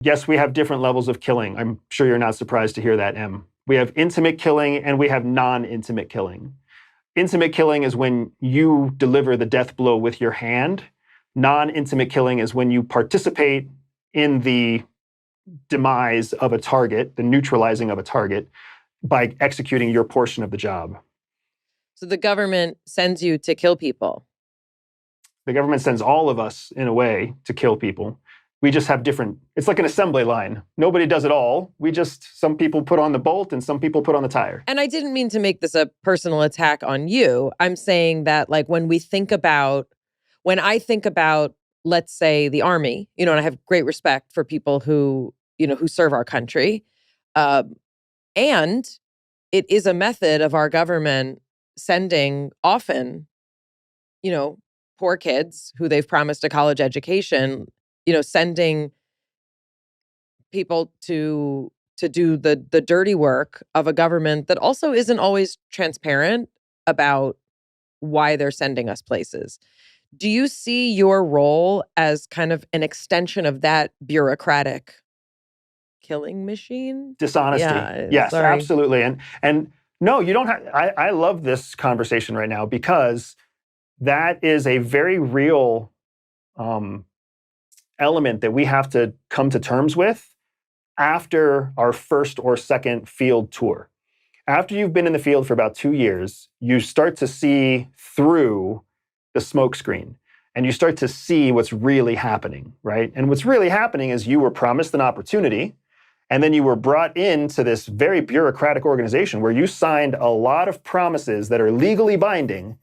Yes, we have different levels of killing. I'm sure you're not surprised to hear that, Em. We have intimate killing and we have non-intimate killing. Intimate killing is when you deliver the death blow with your hand. Non-intimate killing is when you participate in the demise of a target, the neutralizing of a target, by executing your portion of the job. So the government sends you to kill people. The government sends all of us, in a way, to kill people. We just have different, it's like an assembly line. Nobody does it all. Some people put on the bolt and some people put on the tire. And I didn't mean to make this a personal attack on you. I'm saying that like when I think about, let's say the army, and I have great respect for people who serve our country. And it is a method of our government sending often, poor kids who they've promised a college education, sending people to do the dirty work of a government that also isn't always transparent about why they're sending us places. Do you see your role as kind of an extension of that bureaucratic killing machine? Dishonesty. Yeah, yes, sorry. Absolutely. And no, you don't have, I love this conversation right now because that is a very real element that we have to come to terms with after our first or second field tour. After you've been in the field for about 2 years, you start to see through the smoke screen and you start to see what's really happening, right? And what's really happening is you were promised an opportunity and then you were brought into this very bureaucratic organization where you signed a lot of promises that are legally binding.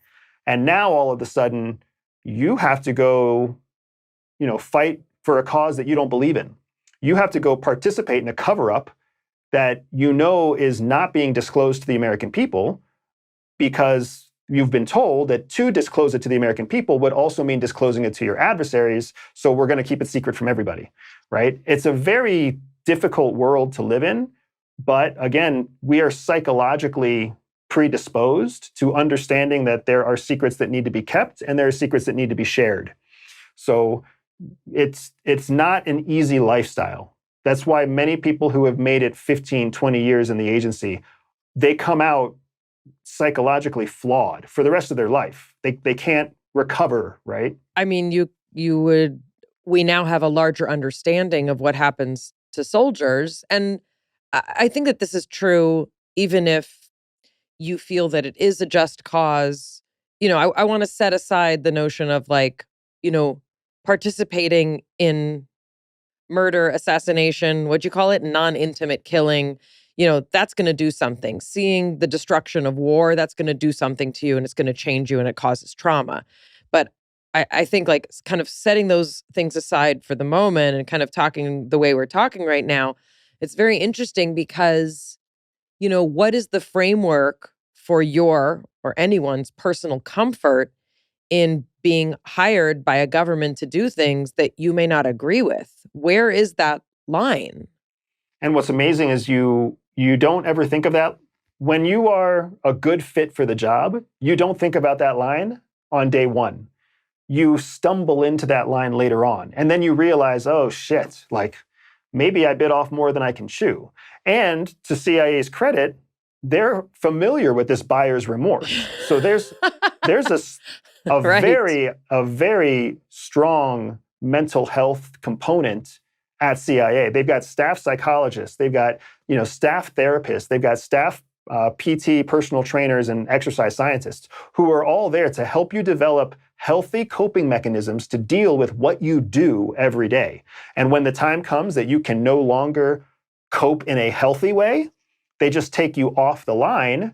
And now all of a sudden you have to go, fight for a cause that you don't believe in. You have to go participate in a cover-up that is not being disclosed to the American people because you've been told that to disclose it to the American people would also mean disclosing it to your adversaries, so we're going to keep it secret from everybody, right? It's a very difficult world to live in, but again, we are psychologically predisposed to understanding that there are secrets that need to be kept and there are secrets that need to be shared. So it's not an easy lifestyle. That's why many people who have made it 15, 20 years in the agency, they come out psychologically flawed for the rest of their life. They can't recover, right? I mean, we now have a larger understanding of what happens to soldiers. And I think that this is true even if you feel that it is a just cause. I want to set aside the notion of participating in murder, assassination, what'd you call it? Non-intimate killing. That's going to do something. Seeing the destruction of war, that's going to do something to you and it's going to change you and it causes trauma. But I think kind of setting those things aside for the moment and kind of talking the way we're talking right now, it's very interesting because, what is the framework for your or anyone's personal comfort in being hired by a government to do things that you may not agree with? Where is that line? And what's amazing is you don't ever think of that. When you are a good fit for the job, you don't think about that line on day one. You stumble into that line later on. And then you realize, oh shit, maybe I bit off more than I can chew. And to CIA's credit, they're familiar with this buyer's remorse. So there's a right. a very strong mental health component at CIA. They've got staff psychologists, they've got staff therapists, they've got staff PT, personal trainers, and exercise scientists who are all there to help you develop healthy coping mechanisms to deal with what you do every day. And when the time comes that you can no longer cope in a healthy way, they just take you off the line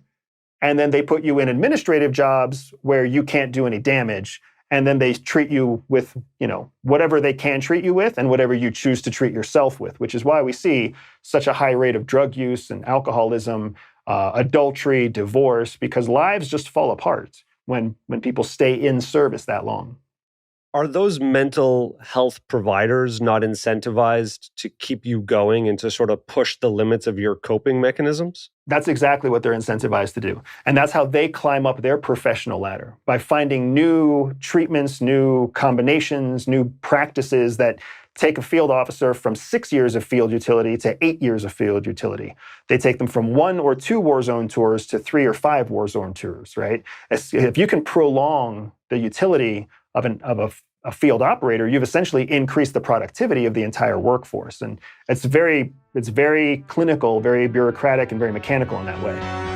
and then they put you in administrative jobs where you can't do any damage. And then they treat you with, whatever they can treat you with and whatever you choose to treat yourself with, which is why we see such a high rate of drug use and alcoholism, adultery, divorce, because lives just fall apart when people stay in service that long. Are those mental health providers not incentivized to keep you going and to sort of push the limits of your coping mechanisms? That's exactly what they're incentivized to do. And that's how they climb up their professional ladder, by finding new treatments, new combinations, new practices that take a field officer from 6 years of field utility to 8 years of field utility. They take them from 1 or 2 war zone tours to 3 or 5 war zone tours, right? If you can prolong the utility of a field operator, you've essentially increased the productivity of the entire workforce. And it's very clinical, very bureaucratic, and very mechanical in that way.